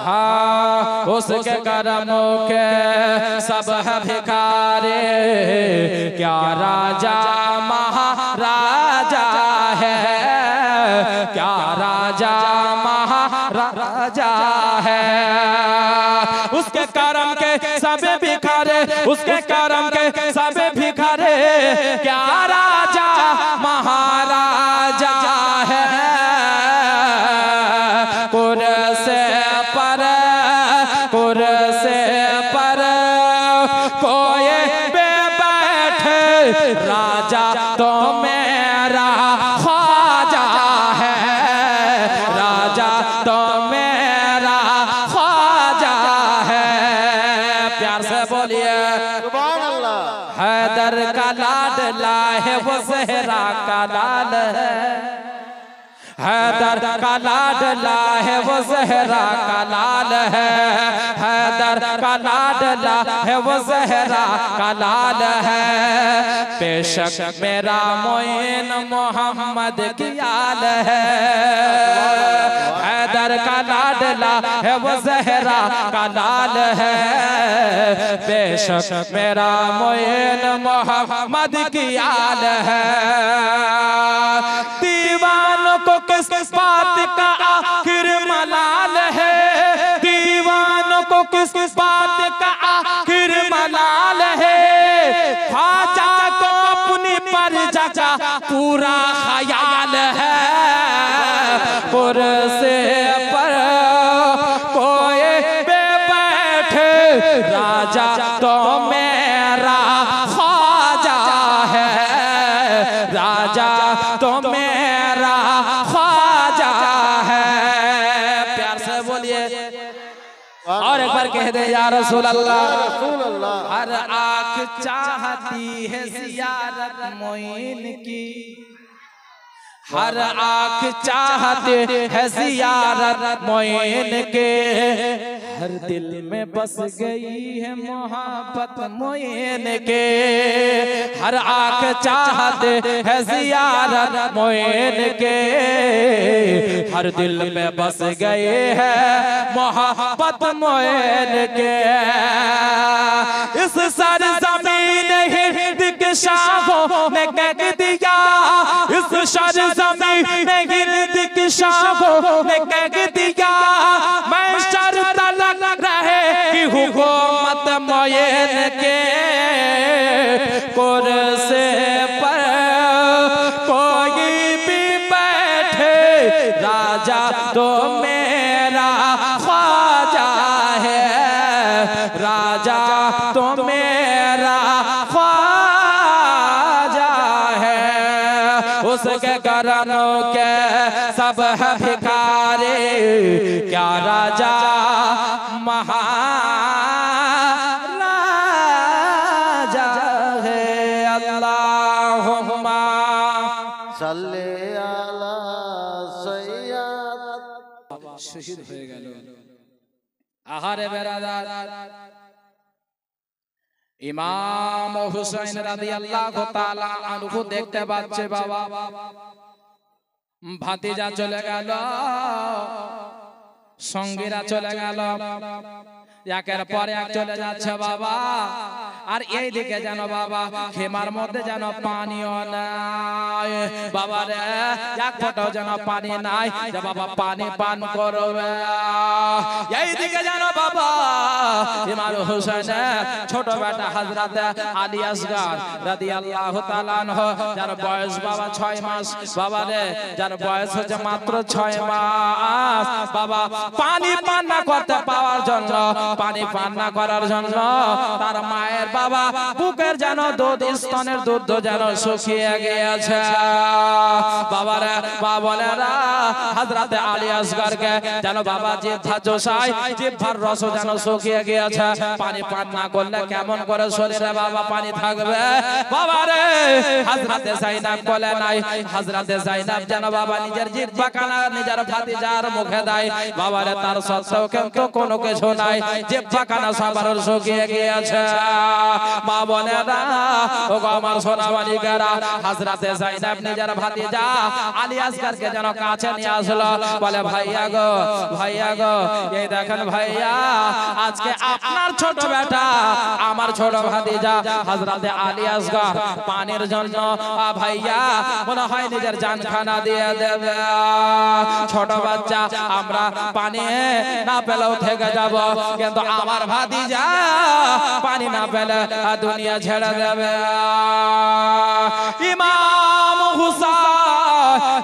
हाँ उसके करमों के सब है भिखारे, क्या राजा महाराजा है, क्या राजा महाराजा है। उसके करम के सब भिखारे, उसके करम के सब भिखारे, क्या राजा महाराजा है। कुर्सी पर कोई बैठे, राजा तो मेरा ख्वाजा है, राजा तो मेरा ख्वाजा है। प्यार से बोलिए सुभान अल्लाह। हैदर का लाडला है वो ज़हरा का लाल है, हैदर का लाडला है वो ज़हरा का लाल है, हैदर का लाडला है वो ज़हरा का लाल है। बेशक मेरा मोइन मोहम्मद की आल है, हैदर का लाडला है वो ज़हरा का लाल है। बेशक मेरा मोइन मोहम्मद की आल है। दीवानों को किस बात का आखिर मलाल है, दीवानों को किस बात का आखिर मलाल है। ख्वाजा को अपनी परजा का पूरा ख्याल है। कुर्सी पर कोई बैठे, राजा तो मेरा ख्वाजा है, राजा तो मेरा ख्वाजा है। प्यार से बोलिए और एक बार कह दे या रसूल अल्लाह। हर आँख चाहती है ज़ियारत मोइन की, हर आँख चाहते है ज़ियारत मोइन के, हर दिल में बस गई है मोहब्बत मोइन के। हर आँख चाहते है ज़ियारत मोइन के, हर दिल में बस गए है मोहब्बत मोइन के। इस सरज़मीन हिंद के शाहों ने कह दिया, इस सरज़मीन हिंद के शाहों ने कह दिया, मैं शर्त लग रहे कि हुकूमत मोइन के। कुर्सी पर कोई भी बैठे, राजा तो मेरा ख्वाजा है, राजा तो मेरा ख्वाजा है। उसके करनों के सब है भिखारे, क्या राजा महाराजा है। अल्लाहुम्मा सल्ले अला सय्यद। शहीद হয়ে গেল। আহারে বেরাদার, ইমাম হুসাইন রাদিয়াল্লাহু তাআলা আনহু দেখতে পাচ্ছে বাবা ভাতিজা চলে গেল, সঙ্গীরা চলে গেল, একের পর এক চলে যাচ্ছে বাবা। আর এই দিকে যেন বাবা খেমার মধ্যে যেন পানিও নাই বাবা রে, এক ফোঁটাও যেন পানি নাই যে বাবা পানি পান করবে। এই দিকে যেন বাবা ইমাম হোসেন ছোট বেটা হযরত আলী আসগর রাদিয়াল্লাহু তাআলা আনহু, যার বয়স বাবা 6 মাস বাবা রে, যার বয়স হচ্ছে মাত্র 6 মাস বাবা, পানি পান না করতে পাওয়ার জন্য, পানি পান না করার জন্য তার মায়ের বাবা বুকের যেন দুধ, স্তনের দুধ যেন শুকিয়ে গিয়েছে বাবারা। বাবলেরা হযরত আলী আসগরকে যেন বাবা জিহ্বা জোশায়, জিহ্বার রস যেন শুকিয়ে গিয়েছে, পানি পান না করলে কেমন করে শরীরে বাবা পানি থাকবে বাবা রে। হযরতে যায়েনব বলে নাই, হযরতে যায়েনব যেন বাবা নিজের জিহ্বা কানা নিজের ভাতিজার মুখে দেয় বাবা রে, তার সত্ত্বেও কিন্তু কোনো কিছু নাই, জিহ্বা কানা সবার শুকিয়ে গিয়েছে। মা বোনেরা ও গো আমার সোনা বালিকারা, হযরতে যায়েনব নিজের ভাতিজা আলী আসগরকে যেন কাছে নিয়ে আসলো, বলে ভাইয়া গো, ভাইয়া গো, এই দেখেন ভাইয়া, আজকে আপনার ছোট বেটা আমার ছোট ভাতিজা হযরতে আলী আসগর পানির জন্য ভাইয়া মনে হয় নিজের জানখানা দিয়ে দেবে। ছোট বাচ্চা আমরা পানি না পেলেও থেকে যাব, কিন্তু আমার ভাতিজা পানি না পেলে দুনিয়া ছেড়ে দেবে। ইমাম হুসাইন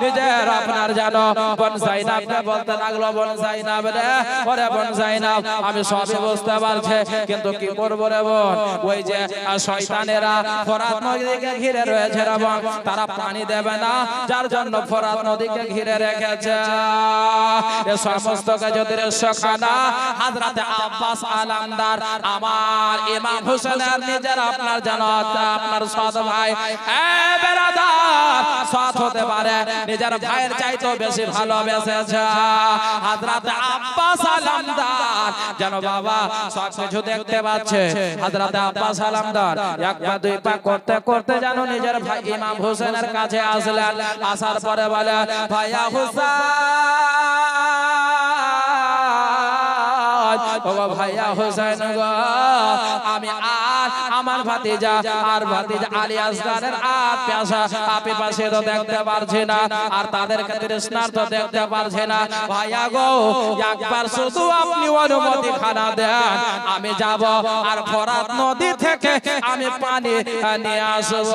নিজের আপনার জানো বোন যায়েনবকে বলতে লাগলো, বোন যায়েনব রে, ওরে বোন যায়েনব, আমি সবই বুঝতে পারছি, কিন্তু কি করব রে বোন, ওই যে শয়তানেরা ফোরাত নদীকে ঘিরে রয়েছে রে বোন, তারা পানি দেবে না, যার জন্য ফোরাত নদীকে ঘিরে রেখেছে। এই সমস্ত কাজের দৃশ্যখানা হযরতে আব্বাস আলামদার আমার ইমাম হোসেনের নিজের আপনার জানো আপনার সৎ ভাই, এ বেরাদার, সৎ হতে পারে নিজের ভাইয়ের চাইতে বেশি ভালোবেসেছে হযরতে আব্বাস আলামদার যেন বাবা সব কিছু দেখতে পাচ্ছে। হযরতে আব্বাস আলামদার এক পা দুই পা করতে করতে যেন নিজের ভাই ইমাম হোসেনের কাছে আসলেন। আসার পরে বলে, ভাইয়া হোসেন, ও ভাইয়া হোসেন গো, আমি আর আমার ভাতিজা আর ভাতিজা আলী আসগরের আর পিপাসা তো দেখতে পারছি না, আর তাদেরকে তৃষ্ণার্ত দেখতে পারছি না। ভাইয়া গো, একবার শুধু আপনি অনুমতি খানা দেন, আমি যাব আর ফোরাত নদী থেকে আমি পানি নিয়ে আসব।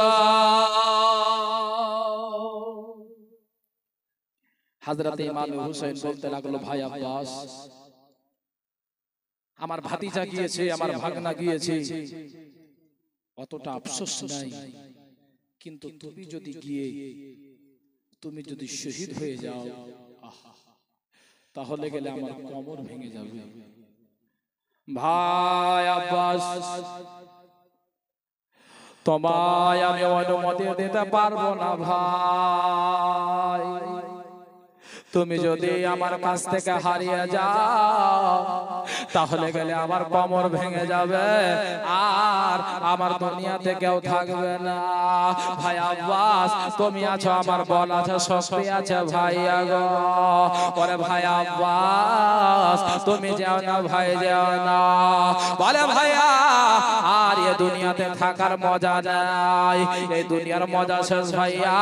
হযরতে ইমাম হুসাইন বলতে লাগলো, ভাই আব্বাস, আমার ভাতিজা গিয়েছে, আমার ভাগনা গিয়েছে, অতটা আফসোস নাই, কিন্তু তুমি যদি গিয়ে তুমি যদি শহীদ হয়ে যাও, তাহলে গেলে আমার কোমর ভেঙে যাবে। ভাই আব্বাস, তোমায় আমি অনুমতি দিতে পারবো না ভাই, তুমি যদি আমার কাছ থেকে হারিয়ে যাও তাহলে গেলে আমার কোমর ভেঙে যাবে আর আমার দুনিয়াতে কেউ থাকবে না। ভাই আব্বাস, তুমি আছো, আমার বল আছে, শক্তি আছে ভাইয়া গো, ওরে ভাই আব্বাস, তুমি যাও না ভাই, যাও না। বলে ভাইয়া, আর এই দুনিয়াতে থাকার মজা নাই, এই দুনিয়ার মজা শেষ ভাইয়া।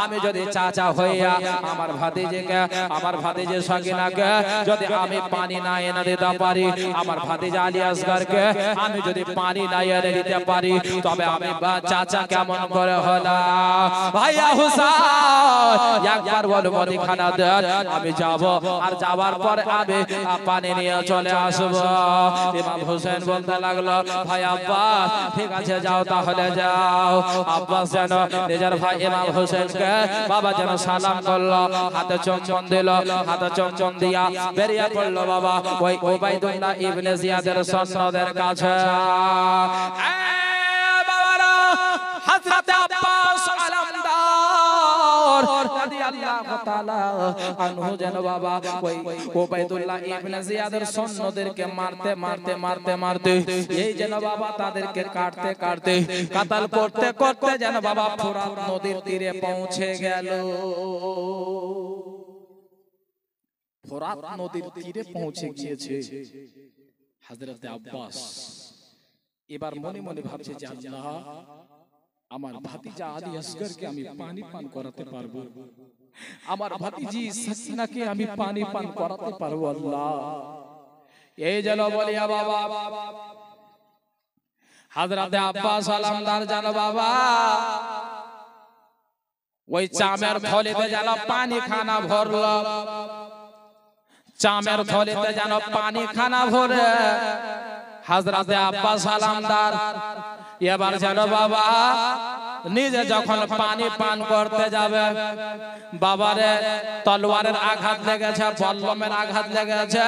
আমি যদি চাচা হইয়া আমার ভাতিজিকে, আমার ভাতিজা সাকিনাকে যদি আমি পানি না এনে দিতে পারি, আমার ভাতিজা আলী আসগরকে আমি যদি পানি না এনে দিতে পারি, তবে আমি চাচা কেমন করে হলাম। ভাইয়া হুসাইন, একবার অনুমতি খানা দেন, আমি যাব, আর যাবার পরে আমি পানি নিয়ে চলে আসব। ইমাম হোসেন বলতে লাগলো, ভাই আব্বাস, ঠিক আছে যাও, তাহলে যাও। আব্বাস যেন নিজের ভাই ইমাম হোসেনকে বাবা যেন সালাম করলো, হাতে চুম্বন দিল, হাতে চুম্বন দিয়া বেরিয়ে পড়লো বাবা ওই উবাইদুল্লাহ ইবনে জিয়াদের সন্তানদের কাছে। বাবারা, হযরতে আব্বাস আলামদার রাদিয়াল্লাহু তাআলা আনহু যেন বাবা ওই উবাইদুল্লাহ ইবনে জিয়াদের সৈন্যদেরকে মারতে মারতে মারতে মারতে এই যেন বাবা তাদেরকে কাটতে কাটতে কাতাল করতে করতে যেন বাবা ফোরাত নদীর তীরে পৌঁছে গেল। ফোরাত নদীর তীরে পৌঁছে গিয়েছে হযরতে আব্বাস। এবার মনে মনে ভাবছে যে আল্লাহ, আমার ভাতিজা আলী আসগরকে আমি পানি পান করাতে পারবো, আমার ভাতিজি সাকিনাকে আমি পানি পান করাতে পারবো আল্লাহ। এই যেন বলিয়া বাবা হযরতে আব্বাস আলামদার জানো বাবা ওই চামের থলিতে যেন পানি খানা ভরলো, চামের থলিতে যেন পানি খানা ভরে হযরতে আব্বাস আলামদার এবার যেন বাবা নিজে যখন পানি পান করতে যাবে, বাবারে তলোয়ারের আঘাত লেগেছে, বল্লমের আঘাত লেগেছে,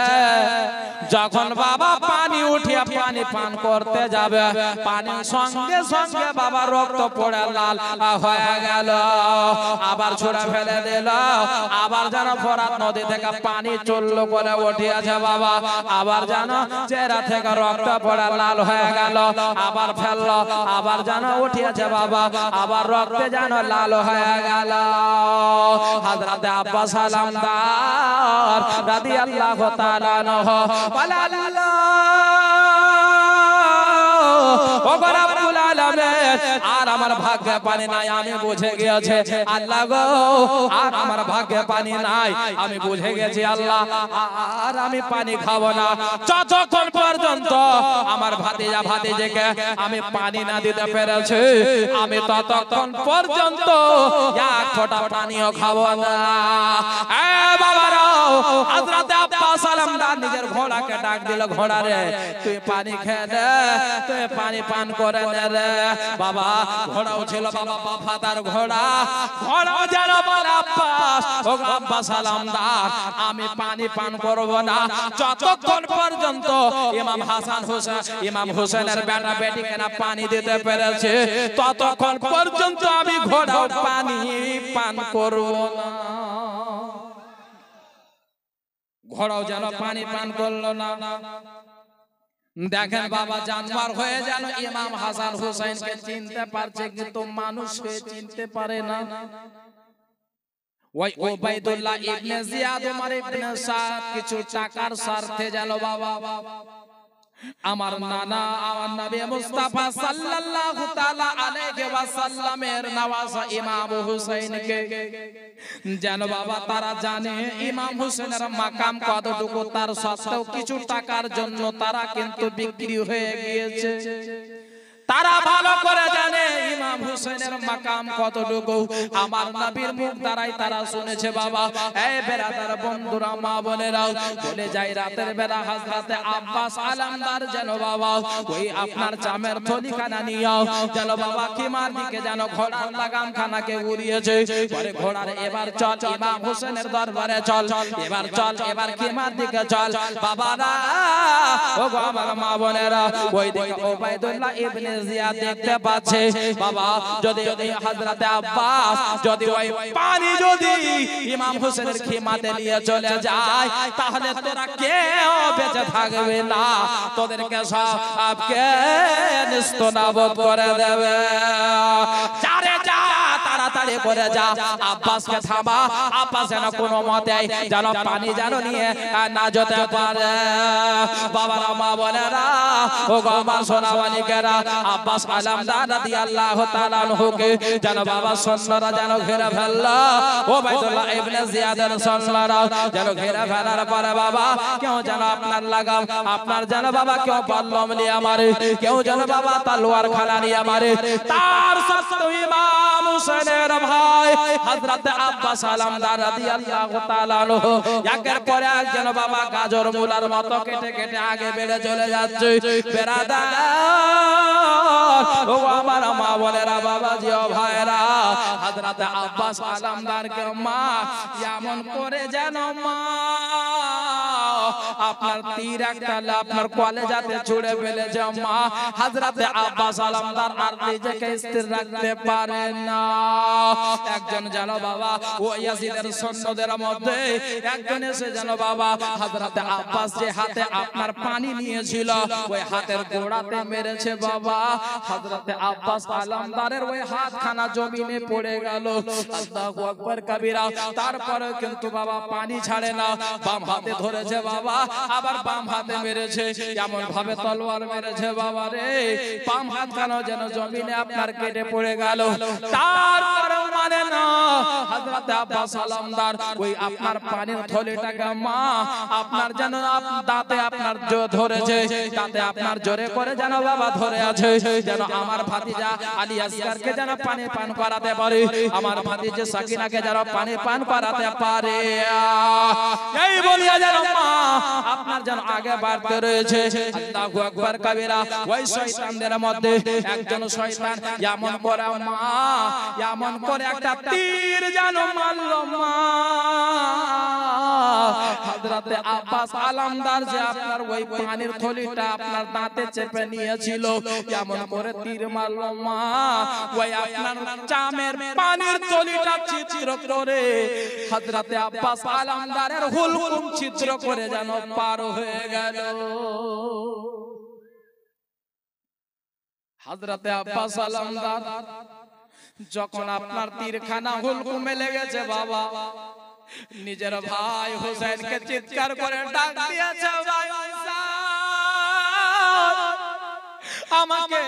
যখন বাবা পানি উঠিয়ে পানি পান করতে যাবে পানির সঙ্গে সঙ্গে বাবা রক্ত পড়ে লাল হয়ে গেল আবার ছুড়ে ফেলে দিল আবার যেন ফোরাত নদী থেকে পানি চললো করে উঠিয়েছে বাবা আবার যেন চেহারা থেকে রক্ত পড়ে লাল হয়ে গেল আবার ফেললো আবার যেন উঠিয়েছে বাবা আবার রক্তে যেন লাল হয়ে গেল হযরত আব্বাস সালামদার রাদিয়াল্লাহু তাআলা আনহু বলে আল্লাহ ও রব্বুল আলামিন আর আমার ভাগ্যে পানি নাই আমি বুঝে গিয়েছি আল্লাহ গো আর আমার ভাগ্যে পানি নাই আমি বুঝে গেছি আল্লাহ আর আমি পানি খাবো না যতক্ষণ পর্যন্ত আমার ভাতিজা ভাতিজিকে আমি পানি না দিতে পেরেছি আমি ততক্ষণ পর্যন্ত এক ফোঁটা পানিও খাবো না এ বাবারা হযরত আব্বাস সালামদার নিজের ঘোড়াকে ডাক দিল ঘোড়া রে তুই পানি খেয়ে নে তুই পানি পান করে নে রে বাবা ঘোড়াও ছিল বাবা বাফাদার ঘোড়াও যেন বলে আব্বাস ও আব্বাস সালামদার আমি পানি পান করব না যতক্ষণ পর্যন্ত ইমাম হাসান হোসেন ইমাম হোসেনের বেটা বেটিকে না পানি দিতে পেরেছে ততক্ষণ পর্যন্ত আমি ঘোড়াও পানি পান করব না ঘোড়াও যেন পানি পান করলো না দেখেন বাবা জানোয়ার হয়ে যেন ইমাম হাসান হুসাইনকে চিনতে পারছে কিন্তু মানুষ হয়ে চিনতে পারে না ওই উবাইদুল্লাহ ইবনে জিয়াদ উমর ইবনে সাদ কিছু টাকার স্বার্থে যেন বাবা আমার নানা আমার নবী মুস্তাফা সাল্লাল্লাহু তাআলা আলাইহি ওয়াসাল্লামের নওয়াজা ইমাম হুসাইনকে যেন বাবা তারা জানে ইমাম হুসাইনের মাকাম কতটুকু তার সত্ত্বেও কিছু টাকার জন্য তারা কিন্তু বিক্রি হয়ে গিয়েছে তারা ভালো করে জানে ইমাম হুসাইনের মাকাম কতটুকু আমার নবীর মুখ দ্বারাই তারা শুনেছে বাবা এই বেরাদার বন্ধুরা মা বোনেরা চলে যাই রাতের বেলা হযরতে আব্বাস আলামদার যেন বাবা ওই আপনার জামের থলিখানা নিয়ে যেন বাবা কিমার দিকে যেন ঘোড়ার লাগাম খানাকে উড়িয়েছে পরে ঘোড়ার এবার চল ইমাম হুসাইনের দরবারে চল এবার কিমার দিকে চল বাবারা ও গো আমার মা বোনেরা ওই দিকে উবাইদুল্লাহ ইবনে জিয়াদ দেখতে পাচ্ছে বাবা যদি হযরতে আব্বাস যদি ওই পানি যদি ইমাম হোসেনের খিমাতে নিয়ে চলে যায় তাহলে তোরা কেউ বেঁচে থাকবে না তোদেরকে সবকে নিস্তনাবুদ করে দেবে চারে যা তাড়াতাড়ি করে যা আব্বাসকে থামা আব্বাস যেন কোনো মতে যেন পানি যেন নিয়ে না যেতে পারে বাবারা মা বোনেরা ও গো আমার সোনামানিকেরা আব্বাস আলামদার রাদিয়াল্লাহু তাআলা আনহুকে যেন বাবা সৈন্যরা যেন ঘিরে ফেললো উবাইদুল্লাহ ইবনে জিয়াদের সৈন্যরা যেন ঘিরে ফেলার পরে বাবা কেউ যেন আপনার লাগাম আপনার যেন বাবা কেউ বল্লম নিয়ে মারে কেউ যেন বাবা তলোয়ার খানা নিয়ে মারে তার সত্ত্বেও ইমাম হুসাইনের ভাই হযরত আব্বাস আলামদার রাদিয়াল্লাহু তাআলা আনহু একের পর এক যেন বাবা গাজর মূলার মতো কেটে কেটে আগে বেড়ে চলে যাচ্ছে বেরাদার ও আমার মা বোনেরা বাবাজি ও ভাইরা হযরত আব্বাস আলামদারকে মা এমন করে যেন মা আপনার তীর একটা আপনার কলেজাতে ছুড়ে ফেলেছে মা হযরত আব্বাস আলামদার আর নিজেকে স্থির রাখতে পারে না একজন যেন বাবা ও ইয়াজিদের সৈন্যদের মধ্যে একজন এসে যেন বাবা হযরত আব্বাস যে হাতে আপনার পানি নিয়েছিল ওই হাতের গোড়াতে মেরেছে বাবা হযরত আব্বাস আলামদারের ওই হাতখানা জমিনে পড়ে গেল আল্লাহু আকবার কবীরা তারপরে কিন্তু বাবা পানি ছাড়ে না বাম হাতে ধরেছে বাবা আবার বাম হাতে মেরেছে এমন ভাবে তলোয়ার মেরেছে বাবা রে বাম হাতখানা যেন জমিনে আপনার কেটে পড়ে গেল তারপরে মানে না হযরত আব্বাস আলামদার ওই আপনার পানির থলিটাকে মা আপনার যেন দাঁতে আপনার ধরেছে দাঁতে আপনার জোরে করে যেন বাবা ধরে আছে যেন আমার ভাতিজা আলী আসগারকে যেন পানি পান করাতে পারে আমার ভাতিজা সাকিনাকে যেন পানি পান করাতে পারে এই বলিয়া যেন মা আপনার যেন আগে বাড়তে রয়েছে আল্লাহু আকবার কবীরা ওই শয়তানদের মধ্যে একজন শয়তান এমন করে মা এমন কেমন করে একটা তীর যেন মারল মা। হযরতে আব্বাস আলমদার যে আপনার ওই পানির থলিটা আপনার দাঁতে চেপে নিয়েছিল, কেমন করে তীর মারল মা। ওই আপনার চামের পানির থলিটা ছিদ্র করে হযরতে আব্বাস আলমদারের হুলকুম ছিদ্র করে যেন পার হয়ে গেল। হযরতে আব্বাস আলমদার যখন আপনার তীরখানা হুলকুমে লেগেছে বাবা, নিজের ভাই হোসেনকে চিৎকার করে ডাক দিয়েছে, ভাই আমাকে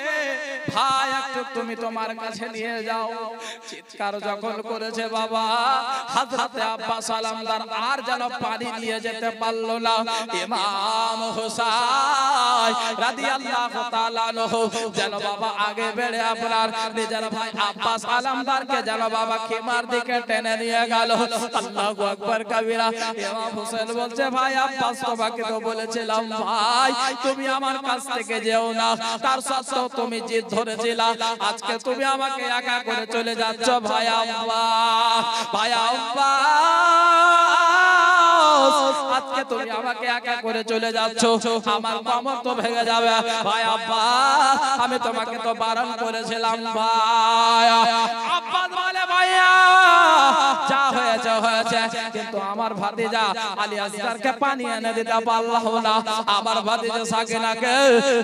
ভাই একটু তুমি তোমার কাছে নিয়ে যাও। চিৎকার যখন করেছে বাবা, হযরতে আব্বাস আলমদার আর যেন পানি নিয়ে যেতে পারলো না। ইমাম হুসাইন রাদিয়াল্লাহু তাআলা আনহু যেন বাবা আগে বেড়ে আপনার নিজের ভাই আব্বাস আলমদারকে যেন বাবা খিমার দিকে টেনে নিয়ে গেল। আল্লাহু আকবার কাবীরা। ইমাম হুসাইন বলছে, ভাই আব্বাস তোমাকে তো বলেছিলাম ভাই তুমি আমার কাছ থেকে যেও না, তার সত্ত্বেও তুমি জিদ ধরেছিলা, আজকে তুমি আমাকে একা করে চলে যাচ্ছ। ভাই আব্বাস, ভাই আব্বাস, আজকে তুমি আমাকে একা করে চলে যাচ্ছ, আমার কমর তো ভেঙে যাবে। ভাই আব্বাস, আমি তোমাকে তো বারণ করেছিলাম। ভাই আব্বাস বলে, ভাইয়া যা হয়েছে হয়েছে, কিন্তু আমার ভাতিজা আলী আসগরকে পানি এনে দিতে পারলাম না, আমার ভাতিজা সাকিনাকে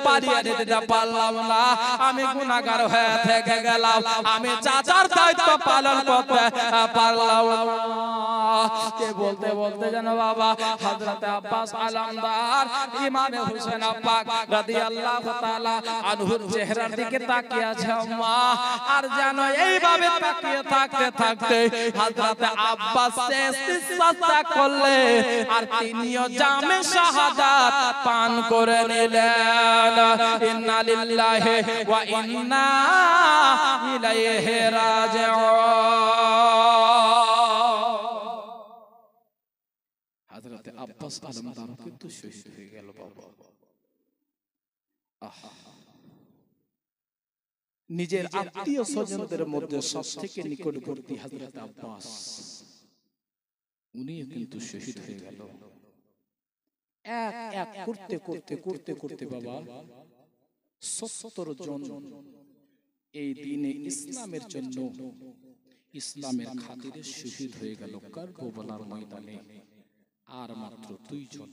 পানি এনে দিতে পারলাম না, আমি গুনাহগার হয়ে থেকে গেলাম, আমি চাচার দায়িত্ব পালন করতে পারলাম না। কে বলতে বলতে যেন বাবা হযরতে আব্বাস আলমদার ইমামে হোসেন পাক রাদিয়াল্লাহু তাআলা আনহুর চেহারার দিকে তাকিয়ে আছে মা। আর যেন এইভাবে তাকিয়ে থাকতে থাকতে হযরতে আব্বাস ইস্তিসা করলে আর তিনিও জামে শাহাদাত পান করে নিলেন। ইন্না লিল্লাহি ওয়া ইন্না ইলাইহি রাজিউন। হযরতে আব্বাস আলমদার কিন্তু শহীদ হয়ে গেল বাবা। নিজের আত্মীয় স্বজনদের মধ্যে সবথেকে নিকটবর্তী হযরত আব্বাস, উনি কিন্তু শহীদ হয়ে গেল। এক এক করতে করতে করতে করতে বাবা 70 জন এই দিনে ইসলামের জন্য ইসলামের খাতিরে শহীদ হয়ে গেল কারবালার ময়দানে। আর মাত্র 2 জন,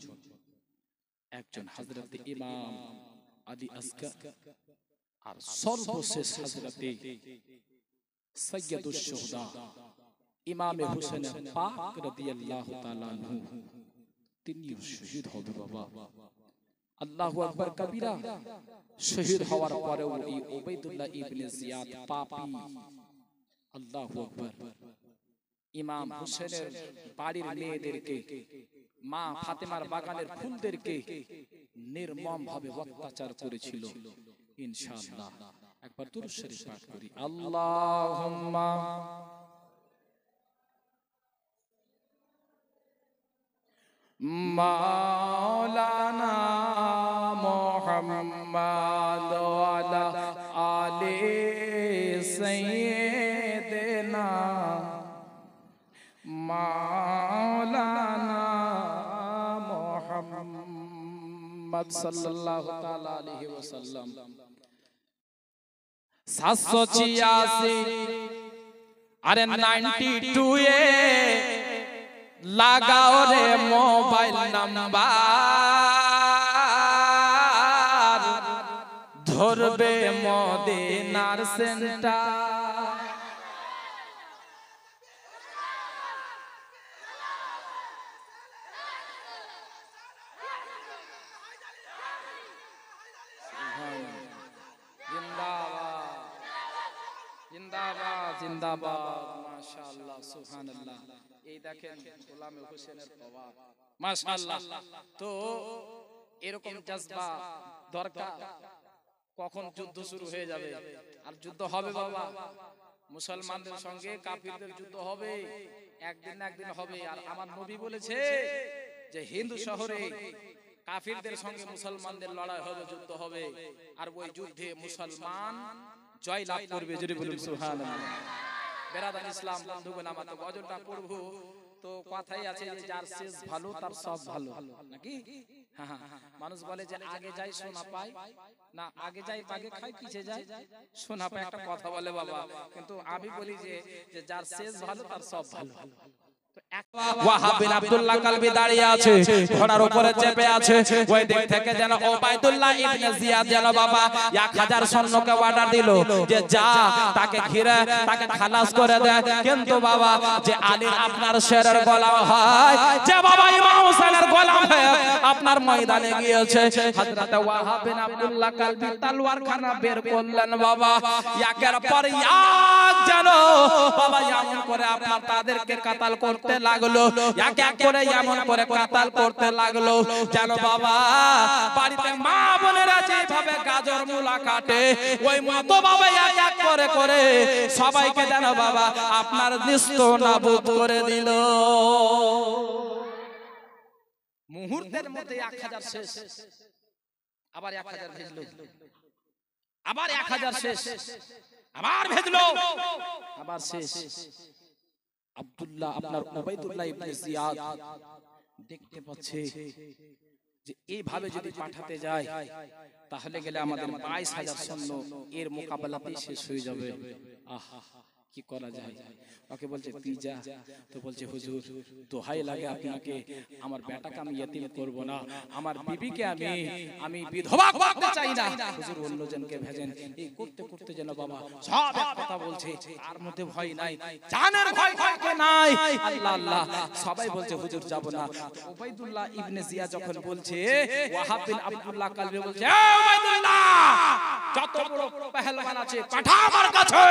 একজন হযরতে ইমাম আলী আসগর আর সর্বশেষ হযরতে সৈয়দুশ শুহাদা ইমামে হোসেন পাক রাদিয়াল্লাহু তাআলা আনহু, তিনিও শহীদ হবে বাবা। আল্লাহু আকবার কবীরা। শহীদ হওয়ার পরেও এই উবাইদুল্লাহ ইবনে জিয়াদ পাপী, আল্লাহু আকবার, ইমাম হোসেনের বাড়ির মেয়েদেরকে, মা ফাতেমার বাগানের ফুলদেরকে নির্মম ভাবে অত্যাচার করেছিল। ইনশাআল্লাহ একবার দুরূদ শরীফ পাঠ করি। আল্লাহুম্মা মাওলানা মুহাম্মদ ওয়ালা আলি সাইয়্যিদিনা মাওলানা মুহাম্মদ সাল্লাল্লাহু তাআলা আলাইহি ওয়াসাল্লাম। 786 আরে 92 এ লাগাও রে মোবাইল নাম্বার, ধরবে মদিনার সেন্টার। জিন্দাবাদ জিন্দাবাদ, মাশাআল্লাহ সুবহানাল্লাহ। এই দেখেন গোলামে হোসেনের পাওয়ার, মাশাআল্লাহ। তো এরকম জজবা দরকার। কখন যুদ্ধ শুরু হয়ে যাবে, আর যুদ্ধ হবে বাবা, মুসলমানদের সঙ্গে কাফিরদের যুদ্ধ হবে, একদিন না একদিন হবে। আর আমার নবী বলেছে যে হিন্দু শহরে কাফিরদের সঙ্গে মুসলমানদের লড়াই হবে, যুদ্ধ হবে, আর ওই যুদ্ধে মুসলমান জয় লাভ করবে। যদি বলুন সুবহানাল্লাহ। বেরাদার ইসলাম বন্ধুগণ আমার, তো গজলটা পড়বো তো কথাই আছে যে যার শেষ ভালো তার সব ভালো, নাকি? হ্যাঁ হ্যাঁ, মানুষ বলে যে আগে যাই সোনা পাই না, আগে যাই বাগে খাই, পিছে যাই সোনা পাই, একটা কথা বলে বাবা। কিন্তু আমি বলি যে যার শেষ ভালো তার সব ভালো। ওয়াহাব বিন আব্দুল্লাহ কালবি দাঁড়িয়ে আছে, ঘোড়ার উপরে চেপে আছে। ওই দিক থেকে যেন ওবাইদুল্লাহ ইবনে জিয়াদ যেন বাবা 1000 সৈন্যকে অর্ডার দিল যে যা তাকে ঘিরে তাকে খালাস করে দেয়। কিন্তু বাবা যে আলী আপনার শেরের গোলাম হয়, যে বাবা ইমাম হোসেনের গোলাম হয়ে আপনার ময়দানে গিয়েছে, হযরত ওয়াহাব বিন আব্দুল্লাহ কালবি তলোয়ার খানা বের করলেন বাবা। একের পর এক যেন বাবা এমন করে আপনার তাদেরকে কাতাল করতে লাগলো, এক এক করে এমন করে কাতাল করতে লাগলো যেন বাবা বাড়িতে মা বোনেরা যেভাবে গাজর মূলা কাটে ওই মতো বাবা এক এক করে করে সবাইকে যেন বাবা আপনার নিস্তানাবুদ করে দিল। মুহূর্তের মধ্যে 1000 শেষ, আবার 1000 ভেজলো, আবার 1000 শেষ, আবার ভেজলো, আবার শেষ। আব্দুল্লাহ আপনার ওবাইদুল্লাহ ইবনে জিয়াদ দেখতে পাচ্ছে যে এইভাবে যদি পাঠাতে যায় তাহলে গেলে আমাদের 22000 সৈন্য এর মোকাবেলাতেই শেষ হয়ে যাবে। আহা কি করা যায়? ওকে বলছে তুই যা, তো বলছে হুজুর দোহাই লাগে আপনাকে, আমার বেটাকে আমি ইতিম করব না, আমার বিবিকে আমি বিধবা করতে চাই না, হুজুর অন্যজনকে ভেজেন। এই করতে করতে যেন বাবা সব এক কথা বলছে, আর মধ্যে ভয় নাই, জানের ভয় কাকে নাই, আল্লাহ আল্লাহ সবাই বলছে হুজুর যাব না। ওবাইদুল্লাহ ইবনে জিয়াদ যখন বলছে, ওয়াহাব বিন আব্দুল্লাহ কালবি বলছে এ ওবাইদুল্লাহ যত বড় পেহেলওয়ান আছে পাঠা আমার কাছে,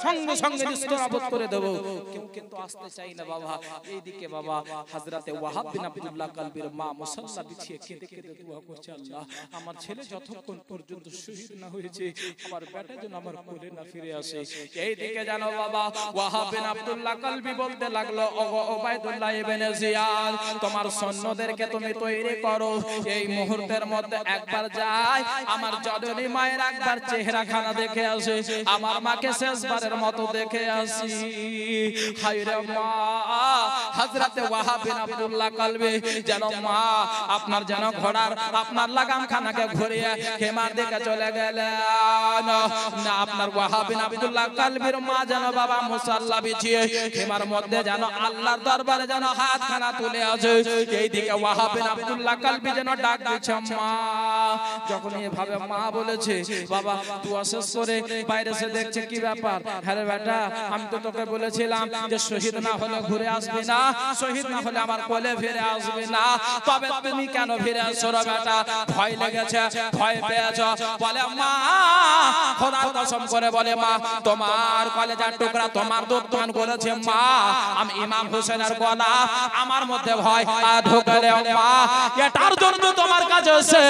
সঙ্গে সঙ্গে নিস্তানাবুদ করে দেব। কেউ কিন্তু আসতে চাই না বাবা। এইদিকে বাবা হযরতে ওয়াহাব বিন আব্দুল্লাহ কালবির মা মুসাল্লা বিছিয়ে কেঁদে কেঁদে দোয়া করছে, আল্লাহ আমার ছেলে যতক্ষণ পর্যন্ত শহীদ না হয়েছে আমার বেটা যেন আমার কোলে না ফিরে আসে। এইদিকে জানো বাবা ওয়াহাব বিন আব্দুল্লাহ কালবি বলতে লাগলো, ওগো ওবাইদুল্লাহ ইবনে জিয়াদ তোমার সৈন্যদেরকে তুমি তৈরি করো, এই মুহূর্তের মধ্যে একবার যাই আমার জননী মায়ের একবার চেহারাখানা দেখে আসে, আমার মাকে শেষবারের মতো দেখে আসি। হায়রে মা, হযরতে ওয়াহাব বিন আব্দুল্লাহ কালবি যেন মা আপনার যেন ঘোড়ার আপনার লাগামখানাকে ঘুরিয়ে খেমার দিকে চলে গেলেন। না আপনার ওয়াহাব বিন আব্দুল্লাহ কালবির মা যেন বাবা মুসাল্লা বিছিয়ে খেমার মধ্যে যেন আল্লাহর দরবারে যেন হাতখানা তুলে আছে। এইদিকে ওয়াহাব বিন আব্দুল্লাহ কালবি যেন ডাক দিচ্ছে মা। যখন এভাবে মা বলেছে বাবা দোয়া শেষ করে বাইরে এসে দেখছে কি ব্যাপার, হ্যাঁ বেটা আমি তো তোকে বলেছিলাম যে শহীদ না হলে ঘুরে আসবি না, শহীদ না হলে আমার কোলে ফিরে আসবি না, তবে তুমি কেন ফিরে আসছো রে বেটা? ভয় লেগেছে, ভয় পেয়েছো? বলে মা খোদার কসম করে বলে মা তোমার কলেজার টুকরা তোমার দুধ পান করেছে মা, আমি ইমাম হোসেনের গোলাম, আমার মধ্যে ভয় ঢুকলে মা এটার জন্য তোমার কাছে এসে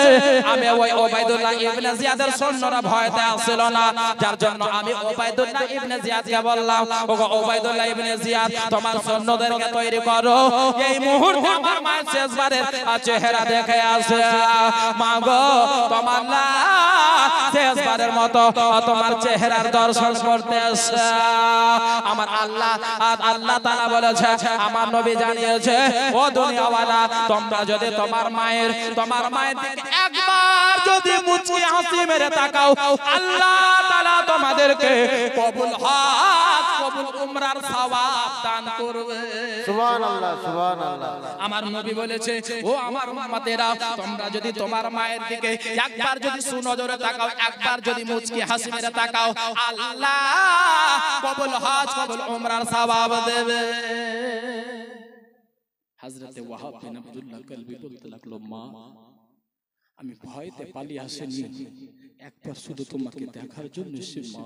আমি ওই ওবাইদুল্লাহ ইবনে জিয়াদের সৈন্যরা ভয়তে আসছিল না, যার জন্য আমি ওবাইদুল্লাহ ইবনে জিয়াদকে বললাম ওগো ওবাইদুল্লাহ ইবনে জিয়াদ তোমার সৈন্যদেরকে তৈরি করো, এই মুহূর্তে আমার মায়ের শেষবারের চেহারা দেখে আসে। মা গো তোমার না শেষবারের মতো তোমার চেহারার দর্শন করতে আসে। আমার আল্লাহ আল্লাহ তাআলা বলেছে, আমার নবী জানিয়েছে ও দুনিয়াওয়ালা তোমরা যদি তোমার মায়ের দিকে একবার যদি মুচকি হাসি মেরে তাকাও আল্লাহ তাআলা তোমাদেরকে কবুল হজ কবুল উমরার সওয়াব দান করবে। সুবহানাল্লাহ সুবহানাল্লাহ। আমার নবী বলেছে ও আমার উম্মতেরা তোমরা যদি তোমার মায়ের দিকে একবার যদি সুনজরে তাকাও, একবার যদি মুচকি হাসি মেরে তাকাও আল্লাহ কবুল হজ কবুল উমরার সওয়াব দেবে। হযরতে ওয়াহাব বিন আব্দুল্লাহ কালবি বলতে লাগলো মা আমি ভয়তে পালিয়ে আসিনি, একবার শুধু তোমাকে দেখার জন্য এসেছি মা।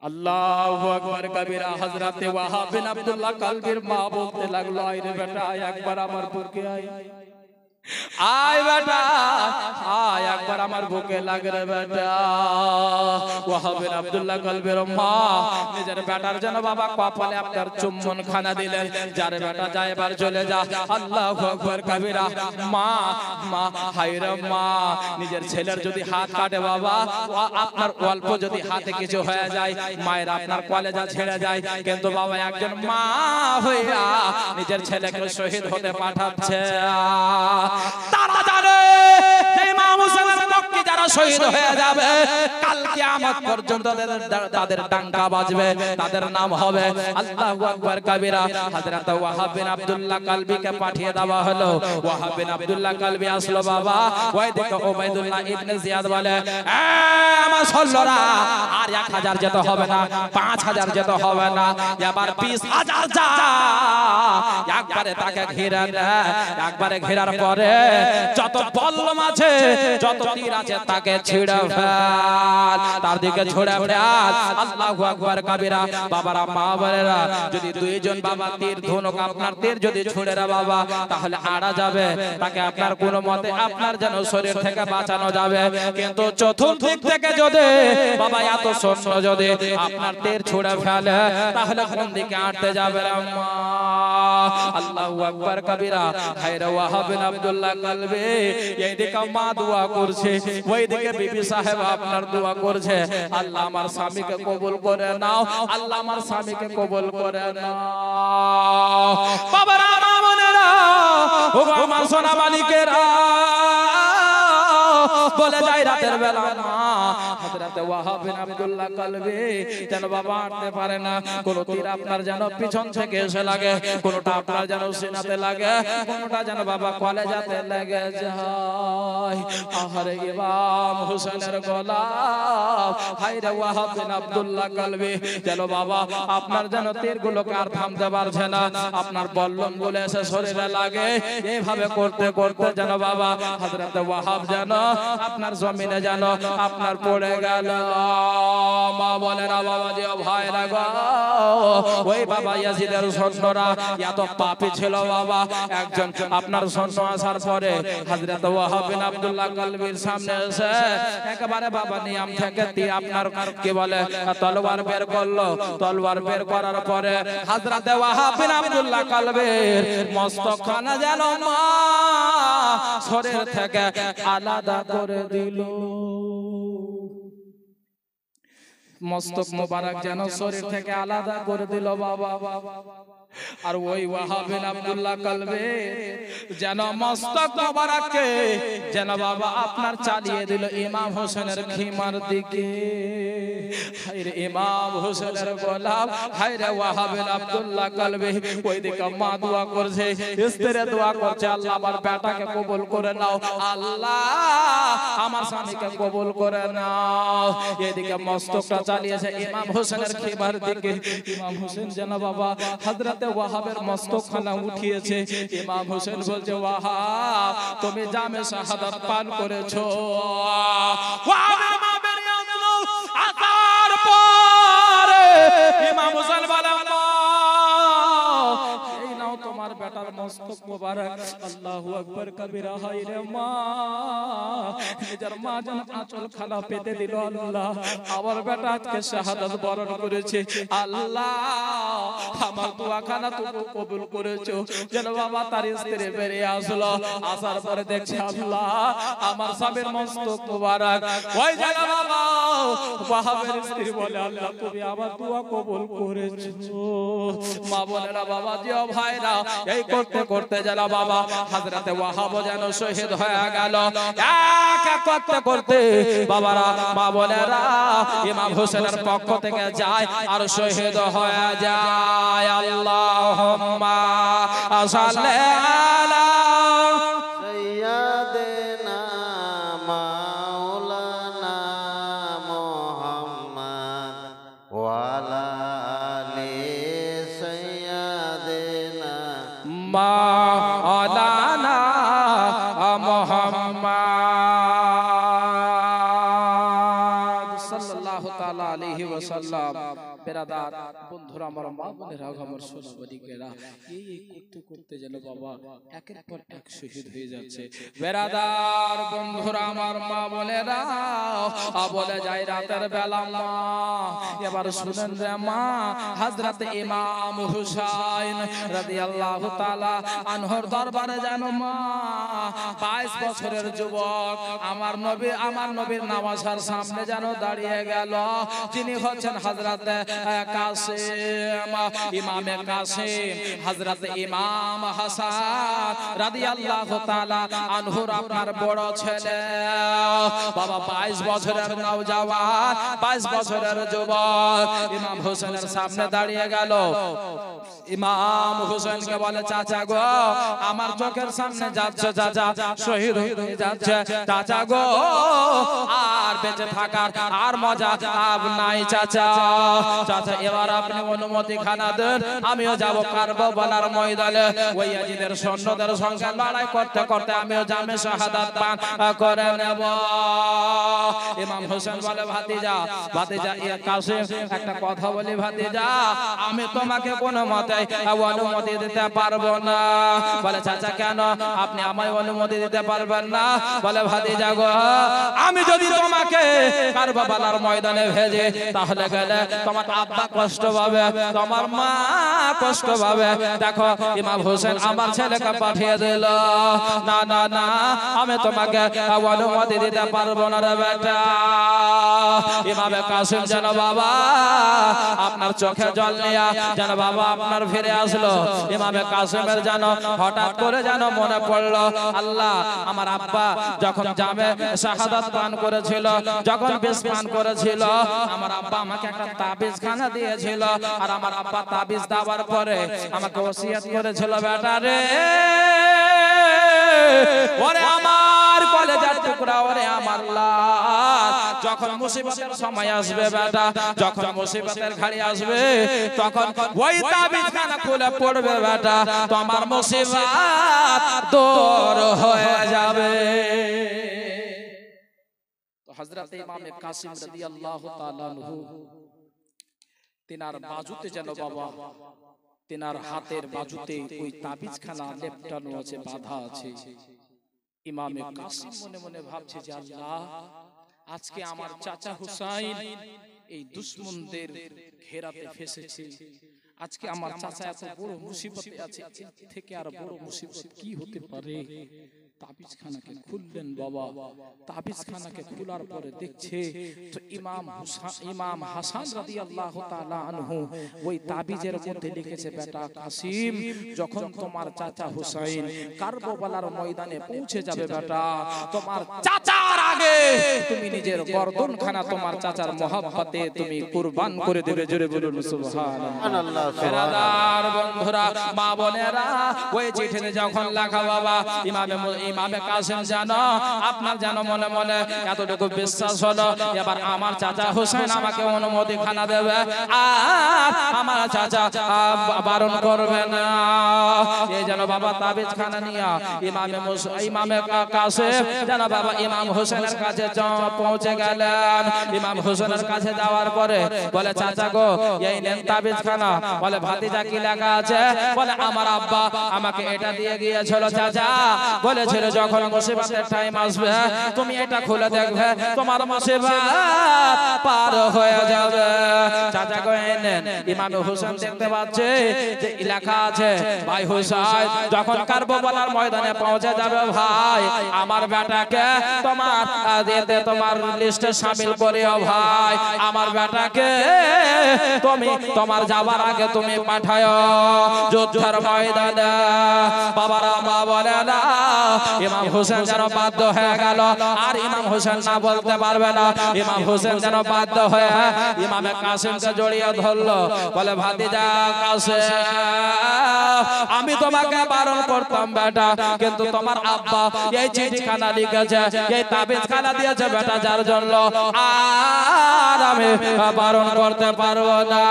আল্লাহু আকবার কবিরা। হযরতে ওয়াহাব বিন আব্দুল্লাহ কালবির মা বলতে লাগলো আয় রে বেটা একবার আমার বুকে আয়, আয় বেটা আয় একবার আমার বুকে লাগে রে বেটা। ওয়াহাব বিন আব্দুল্লাহ কালবির মা নিজের বেটার জন্য বাবা কপালে আপনার চুম্বন খানা দিলেন, যারে বেটা যায় এবার চলে যা। আল্লাহু আকবার কবিরা। মা মা হায়রে মা, নিজের ছেলের যদি হাত কাটে বাবা, আপনার অল্প যদি হাতে কিছু হয়ে যায়, মায়ের আপনার কলেজা ছেড়ে যায়, কিন্তু বাবা একজন মা হইয়া নিজের ছেলেকে শহীদ হতে পাঠাচ্ছে। তারা জানে যে ইমাম হোসেনের পক্ষে যারা শহীদ হয়ে যাবে কাল কিয়ামত পর্যন্ত তাদের ডাঙ্কা বাজবে, তাদের নাম হবে আল্লাহু আকবার কবিরা। হযরত ওয়াহাব বিন আব্দুল্লাহ কালবিকে পাঠিয়ে দেওয়া হলো। ওয়াহাব বিন আব্দুল্লাহ কালবি আসলো বাবা, ওইদিকে উবাইদুল্লাহ ইবনে জিয়াদ বলে, আমার সল্লরা আর 1000 যেতে হবে না, 5000 যেতে হবে না, এবার 20000 যা। একবারে তাকে ঘিরে নেয়, একবারে ঘেরার পরে যত বল্লম আছে যত তীর আছে তাকে ছিঁড়ে ফেল, তার দিকে ছুঁড়ে ফেল। আল্লাহু আকবার কবিরা। বাবারা মা বলেরা, যদি দুইজন বাবা তীর ধনুক আপনার তীর যদি ছুঁড়ে রে বাবা, তাহলে আড়া যাবে, তাকে আপনার কোনো মতে আপনার যেন শরীর থেকে বাঁচানো যাবে। কিন্তু চতুর্থ দিক থেকে যদি বাবা এত সৈন্য যদি আপনার তীর ছুঁড়ে ফেলে, তাহলে কোন দিকে আটতে যাবে রে মা? আল্লাহু আকবার কবিরা। হায়রে ওয়াহাব বিন আব্দুল্লাহ কালবি, এইদিকে মা দোয়া করছে, ওইদিকে বিবি সাহেব আপনার দোয়া করছে, আল্লাহ আমার স্বামীকে কবুল করে নাও, আল্লাহ আমার স্বামীকে কবুল করে নাও। বাবারা মা বোনেরা, ও আমার সোনা মালিকেরা, বলে যায় রাতের বেলা মা হযরত ওয়াহাব বিন আব্দুল্লাহ কালবি যেন বাবা আটতে পারে না, কোন তীর আপনার যেন পিছন থেকে এসে লাগে, কোনটা আপনার যেন সিনাতে লাগে, কোনটা যেন বাবা কলেজাতে লেগে যায়। আহারে ইমাম হোসেনের গোলাম হায়রে ওয়াহাব বিন আব্দুল্লাহ কালবি যেন বাবা আপনার যেন তীরগুলোকে আর থামতে পারছে না, আপনার বল্লমগুলো এসে শরীরে লাগে, এইভাবে করতে করতে যেন বাবা হযরত ওয়াহাব যেন আপনার জমিনে যেন আপনার পড়ে গেল। মা বলে না বাবা যে ভাইরা গো, ওই বাবা ইয়াজিদের সৈন্যরা এত পাপী ছিল বাবা, একজন আপনার সৈন্য আসার পরে হযরত ওয়াহাব বিন আব্দুল্লাহ কালবির সামনে এসে একেবারে বাবা নিয়াম থেকে তীর আপনার কি বলে তলোয়ার বের করলো, তলোয়ার বের করার পরে হযরত ওয়াহাব বিন আব্দুল্লাহ কালবির মস্তকখানা যেন মা শরীর থেকে আলাদা করে দিল। মস্তক মোবারক যেন শরীর থেকে আলাদা করে দিল বাবা। আর ওই ওয়াহাব বিন আব্দুল্লাহ কালবি যেন মস্তক মোবারককে যেন বাবা আপনার চালিয়ে দিল ইমাম হোসেনের খিমার দিকে। হায়রে ইমাম হোসেনের গোলাম হায়রে ওয়াহাব বিন আব্দুল্লাহ কালবি, ওইদিকে মা দোয়া করছে, স্ত্রী দোয়া করছে, আল্লাহ আমার বেটাকে কবুল করে নাও, আল্লাহ আমার স্বামীকে কবুল করে নাও। এদিকে মস্তকটা চালিয়েছে ইমাম হোসেনের খিমার দিকে। ইমাম হোসেন যেন বাবা হযরত ওয়াহাবের মস্তকখানা উঠিয়েছে। ইমাম হোসেন বলছে, ওয়াহাব তুমি জামে শাহাদাত পান করেছো। ওয়াহাবের মা বেরিয়ে আসলো, আসার পরে ইমাম হোসেন বলে, এই নাও তোমার বেটার মস্তক মোবারক। আল্লাহু আকবার কবিরা। হায়রে মা, নিজের মা যেন আঁচল খানা পেতে দিল। আল্লাহ আমার বেটা আজকে শাহাদাত বরণ করেছে, আল্লাহ আমার দোয়াখানা তুমি কবুল করেছো। যেন বাবা তার স্ত্রী বেরিয়ে আসলো, আসার পরে দেখছে আল্লাহ আমার স্বামীর মস্তক মোবারক। ওই যেন বাবা ওয়াহাবের স্ত্রী বলে, আল্লাহ তুমি আমার দোয়া কবুল করেছো। মা বলে না বাবা জি ও ভাইরা, এই করতে করতে যেন বাবা হযরত ওয়াহাব যেন শহীদ হয়ে গেল। এক এক করতে করতে বাবারা মা বোনেরা ইমাম হোসেনের পক্ষ থেকে যায় আর শহীদ হয়ে যায়। আল্লাহুম্মা সাল্লি আলা সাইয়্যিদিনা মাওলানা মুহাম্মদ ওয়া আলা আলি সাইয়্যিদিনা মাওলানা মুহাম্মদ সাল্লাল্লাহু তাআলা আলাইহি ওয়াসাল্লাম। বেরাদার বন্ধুরা, আমার মা বোনেরা, আমার সোনামণিকেরা, এই করতে করতে যেন বাবা একের পর এক শহীদ হয়ে যাচ্ছে। বেরাদার বন্ধু বন্ধুরা আমার মা বোনেরা বলে যায় রাতের বেলা মা এবার শুনেন রে মা হযরত ইমাম হুসাইন রাদিয়াল্লাহু তাআলা আনহুর দরবারে যেন মা 22 বছরের যুবক আমার নবীর নামাজের সামনে যেন দাঁড়িয়ে গেল যিনি হচ্ছেন হযরত কাসিম ইমামে কাসিম হযরত ইমাম হাসান রাদিয়াল্লাহু তাআলা আনহুর আপনার বড় ছেলে বাবা 22 বছরের নওজওয়ান 22 বছরের যুবক ইমাম হোসেনের সামনে দাঁড়িয়ে গেল ইমাম হোসেনকে বলে চাচা গো আমার চোখের সামনে যাচ্ছে চাচা শহীদ হয়ে যাচ্ছে চাচা গো আর বেঁচে থাকার আর মজা আব নাই চাচা চাচা এবার আপনি অনুমতি খানা দেন আমিও যাব কারবালার ময়দানে ওই ইয়াজিদের সৈন্যদের সঙ্গে লড়াই করতে করতে আমিও জামে শাহাদাত পান করে নেব ইমাম হোসেন বলে ভাতিজা কাসিম একটা কথা বলি ভাতিজা আমি তোমাকে কোনো মতে অনুমতি দিতে পারবো না বলে চাচা কেন আপনি আমায় অনুমতি দিতে পারবেন না বলে ভাতিজা গো আমি যদি তোমাকে কারবালার ময়দানে ভেজে তাহলে গেলে তোমার আব্বা কষ্ট পাবে তোমার মা কষ্ট পাবে দেখো ইমাম হোসেন আমার ছেলেকে পাঠিয়ে দিল না না না আমি তোমাকে অনুমতি দিতে পারবো না রে বেটা ইমামে কাসিম যেন বাবা আপনার চোখে জল নিয়ে যেন বাবা আপনার ফিরে আসলো ইমামে কাসিমের যেন হঠাৎ করে যেন মনে পড়লো আল্লাহ আমার আব্বা যখন জামে শাহাদাত পান করেছিল যখন বিষ পান করেছিল আমার আব্বা আমাকে একটা তাবিজ খানা দিয়েছিল আর আমার আব্বা তাবিজ দেওয়ার পরে আমাকে ওসিয়ত করেছিল বেটা রে ওরে আমার কলেজার টুকরা ওরে আমার লাল যখন মুসিবতের সময় আসবে বেটা যখন মুসিবতের ঘড়ি আসবে তখন ওই তাবিজখানা খুলে পড়বে বেটা তোমার মুসিবত দূর হয়ে যাবে তো হযরত ইমামে কাসিম রাদিয়াল্লাহু তাআলা আনহু তিনার বাজুতে যেন বাবা তিনার হাতের বাজুতে ওই তাবিজখানা লেপটানো আছে বাঁধা আছে ইমামে কাসিম মনে মনে ভাবছে যে আল্লাহ আজকে আমার চাচা হুসাইন এই দুশমনদের ঘেরাতে ফেসেছে আজকে আমার চাচা এত বড় মুসিবতে আছে এর থেকে আর বড় মুসিবত কি হতে পারে তাবিজখানাকে খুললেন বাবা তাবিজখানাকে খোলার পরে দেখছে তো ইমাম হাসান রাদিয়াল্লাহু তাআলা আনহু ওই তাবিজের মধ্যে লিখেছে বেটা কাসিম যখন তোমার চাচা হুসাইন কারবালার ময়দানে পৌঁছে যাবে বেটা তোমার চাচার আগে তুমি নিজের গর্দনখানা তোমার চাচার মহব্বতে তুমি কুরবান করে দেবে জোরে বলুন সুবহানাল্লাহ ফেরাদার বন্ধুরা মা বোনেরা ওই চিঠিতে যখন লেখা বাবা ইমামে কাসিম জানো আপনার জানো মনে মনে এতটুকু বিশ্বাস হলো এবার আমার চাচা হুসাইন আমাকে অনুমতি খানা দেবে আর আমার চাচা বারণ করবে না এই যেন বাবা তাবিজ খানা নিয়ে ইমামে কাসিম যেন বাবা ইমাম হোসেনের কাছে পৌঁছে গেলেন ইমাম হোসেনের কাছে যাওয়ার পরে বলে চাচা গো এই নেন তাবিজ খানা বলে ভাতিজা কি লেখা আছে বলে আমার আব্বা আমাকে এটা দিয়ে গিয়েছিল চাচা বলেছিল যখন মুসিবতের টাইম আসবে তুমি এটা খুলে দেখবে তোমার মুসিবত পার হয়ে যাবে চাচা গো নেন ইমাম হোসেন দেখতে পাচ্ছে যে লেখা আছে ভাই হোসেন যখন কারবালার ময়দানে পৌঁছে যাবে ভাই আমার বেটাকে তোমার দিতে তোমার লিস্টে শামিল করিও ভাই আমার বেটাকে তুমি তোমার যাবার আগে তুমি পাঠায়ো যুদ্ধের ময়দানে বাবারা মা বলে না ইমাম হোসেন যেন বাধ্য হয়ে গেল আর ইমাম হোসেন না বলতে পারবে না ইমাম হোসেন যেন বাধ্য হয়ে ইমামে কাসিমকে জড়িয়ে ধরলো বলে ভাতিজা কাসিম আমি তোমাকে বারণ করতাম বেটা কিন্তু তোমার আব্বা এই চিঠিখানা লিখেছে এই তাবিজখানা দিয়েছে বেটা যার জন্য আর আমি বারণ করতে পারবো না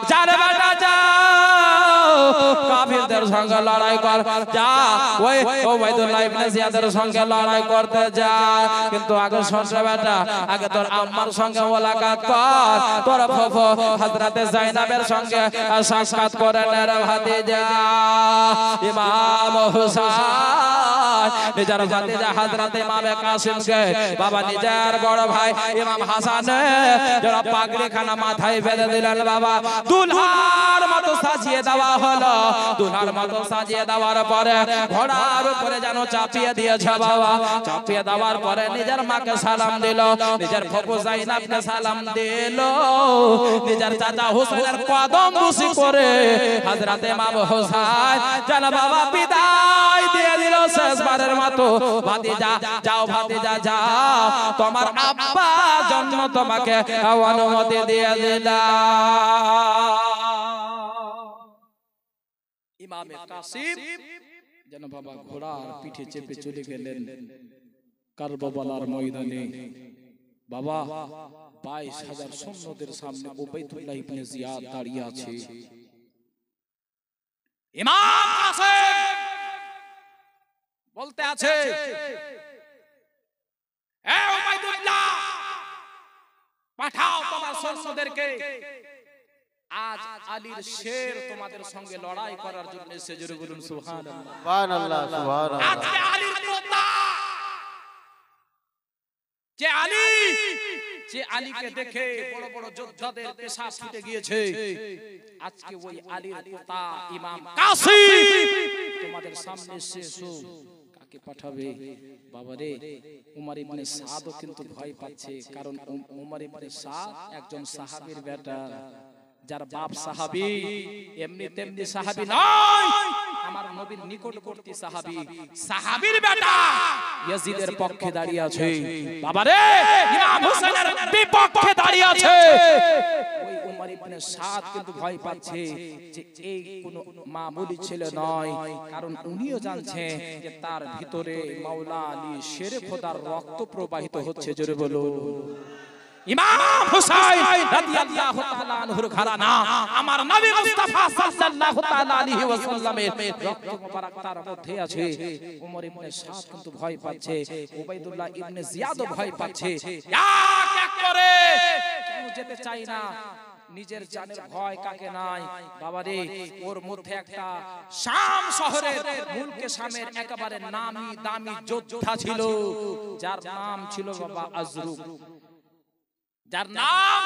জানে বেটা যাও কাফিরদের সঙ্গে লড়াই কর যা ওই উবাইদুল্লাহ ইবনে জিয়াদের সঙ্গে লড়াই করতে যা কিন্তু আগে শুনছে বেটা আগে তোর আম্মার সঙ্গে মোলাকাত কর তোর ফুফু হযরতে যায়েনাবের সঙ্গে সাক্ষাৎ করে নে রে ভাতিজা ইমাম হুসাইন নিজের ভাতিজা হযরতে ইমামে কাসিমকে বাবা নিজের বড় ভাই ইমাম হাসান যারা পাগড়ি খানা মাথায় বেঁধে দিলেন বাবা দুলহার মতো সাজিয়ে দেওয়া হলো দুলহার মতো সাজিয়ে দেওয়ার পরে ঘোড়ার উপরে যেন চাপিয়ে দিয়েছে বাবা চাপিয়ে দেওয়ার পরে নিজের মাকে সালাম দিল নিজের ফুফু যায়েনাবকে সালাম দিল নিজের চাচা হুসাইনের কদম বুসি করে হযরতে ইমাম হুসাইন যেন বাবা বিদায় দিয়ে দিল শেষবারের মতো ভাতিজা যাও ভাতিজা যাও তোমার আব্বা জন্য তোমাকে অনুমতি দিয়ে দিলাম ইমামে কাসিম যেন বাবা ঘোড়ার পিঠে চেপে চলে গেলেন কারবালার ময়দানে বাবা 22,000 সৈন্যদের সামনে উবাইদুল্লাহ ইবনে জিয়াদ দাঁড়িয়ে আছে ইমাম কাসিম বলতে আছে এ উবাইদুল্লাহ পাঠাও তোমার সৈন্যদেরকে আজ আলীর শের তোমাদের সঙ্গে লড়াই করার জন্য এসে জোরে বলুন সুবহানাল্লাহ সুবহানাল্লাহ সুবহানাল্লাহ আজকে আলীর কথা যে আলীকে দেখে বড় বড় যোদ্ধাদের পেশা ছুটে গিয়েছে আজকে ওই আলীর পিতা ইমাম কাসিম তোমাদের সামনে এসেছো কাকে পাঠাবে বাবারে উমর ইবনে সাদও কিন্তু ভয় পাচ্ছে কারণ উমর ইবনে সাদ একজন সাহাবীর বেটা যার বাপ সাহাবী এমনি তেমনি সাহাবী নয় আমার নবীর নিকটবর্তী সাহাবী সাহাবীর বেটা ইয়াজিদের পক্ষে দাঁড়িয়ে আছে বাবারে ইমাম হোসেনের বিপক্ষে দাঁড়িয়ে আছে ওই উমর ইবনে সাদ কিন্তু ভয় পাচ্ছে যে এই কোন মামুলি ছেলে নয় কারণ উনিও জানছেন যে তার ভিতরে মাওলা আলী শেরে খোদার রক্ত প্রবাহিত হচ্ছে জোরে বলুন ইমাম হুসাইন রাদিয়াল্লাহু তাআলা আনহুর ঘরানা আমার নবী মুস্তাফা সাল্লাল্লাহু তাআলা আলাইহি ওয়াসাল্লামের রক্ত মোবারক তার মধ্যে আছে ওমর ইবনে সাদ কিন্তু ভয় পাচ্ছে উবাইদুল্লাহ ইবনে জিয়াদও ভয় পাচ্ছে এক এক করে কেউ যেতে চায় না নিজের জানের ভয় কাকে নাই বাবারে ওর মধ্যে একটা শাম শহরের মুলকে শামের একেবারে নামি দামি যোদ্ধা ছিল যার নাম ছিল বাবা আজরুক যার নাম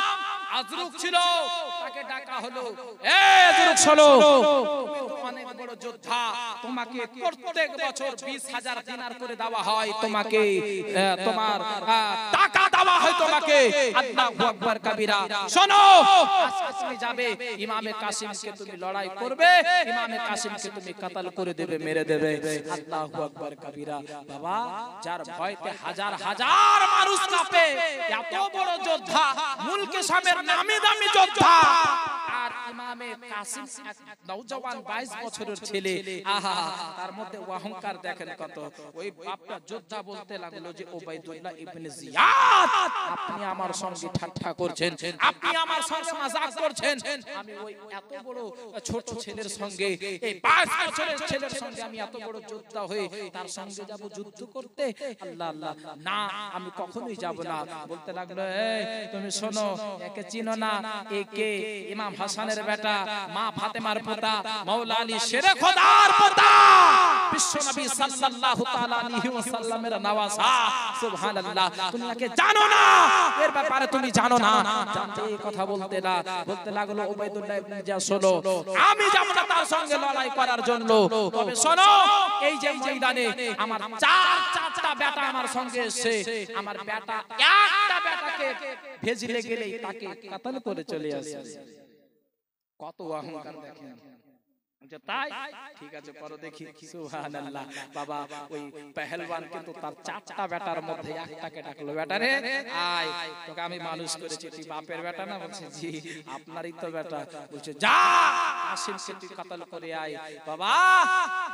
আজরুক ছিল তাকে ডাকা হলো এ আজরুক শোনো তুমি তো অনেক বড় যোদ্ধা তোমাকে প্রত্যেক বছর 20,000 দিনার করে দেওয়া হয় তোমাকে তোমার টাকা দেওয়া হয় তোমাকে আল্লাহু আকবার কবীরা শোনো আজকে তুমি যাবে ইমামে কাসিমকে তুমি লড়াই করবে ইমামে কাসিমকে তুমি কতল করে দেবে মেরে দেবে আল্লাহু আকবার কবীরা বাবা যার ভয়তে হাজার হাজার মানুষ কাঁপে এত বড় যোদ্ধা মুলকে শামের নামি দামি যোদ্ধা আর ইমামে কাসিম এক নওজওয়ান 22 বছরের ছেলে আহা তার মধ্যে অহংকার দেখেন কত ওই বাপটা যোদ্ধা বলতে লাগলো যে উবাইদুল্লাহ ইবনে জিয়াদ আপনি আমার সঙ্গে ঠাট্টা করছেন আপনি আমার সঙ্গে মজাক করছেন আমি ওই এত বড় ছোট ছেলের সঙ্গে এই 22 বছরের ছেলের সঙ্গে আমি এত বড় যোদ্ধা হয়ে তার সঙ্গে যাব যুদ্ধ করতে আল্লাহ আল্লাহ না আমি কখনোই যাব না বলতে লাগলো এই তুমি শোনো একে চিনো না একে ইমাম হাসানের বেটা মা ফাতেমার পিতা মাওলা আলী শেরে খোদার পিতা বিশ্বনবী সাল্লাল্লাহু তাআলা আলাইহি ওয়াসাল্লামের নওয়াজা সুবহানাল্লাহ তুমি একে জানো না এর ব্যাপারে তুমি জানো না জানতে এই কথা বলতে লাগলো উবাইদুল্লাহ ইবনে জিয়াদ শোনো আমি যাব না তার সঙ্গে লড়াই করার জন্য তবে শোনো এই যে ময়দানে আমার চারটা বেটা আমার সঙ্গে এসেছে আমার বেটা একটা বেটাকে ভেজিলে গেলেই তাকে কতল করে চলে আসে কত অহংকার দেখেন তাই ঠিক আছে পরে দেখি সুবহানাল্লাহ বাবা ওই পেহেলওয়ান কিন্তু তার চারটা বেটার মধ্যে একটাকে ডাকলো বেটা রে আয় তোকে আমি মানুষ করেছি তুই বাপের বেটা না বলছে জি আপনারই তো বেটা বলছে যা কাসিমকে তুই কাতাল করে আয় বাবা।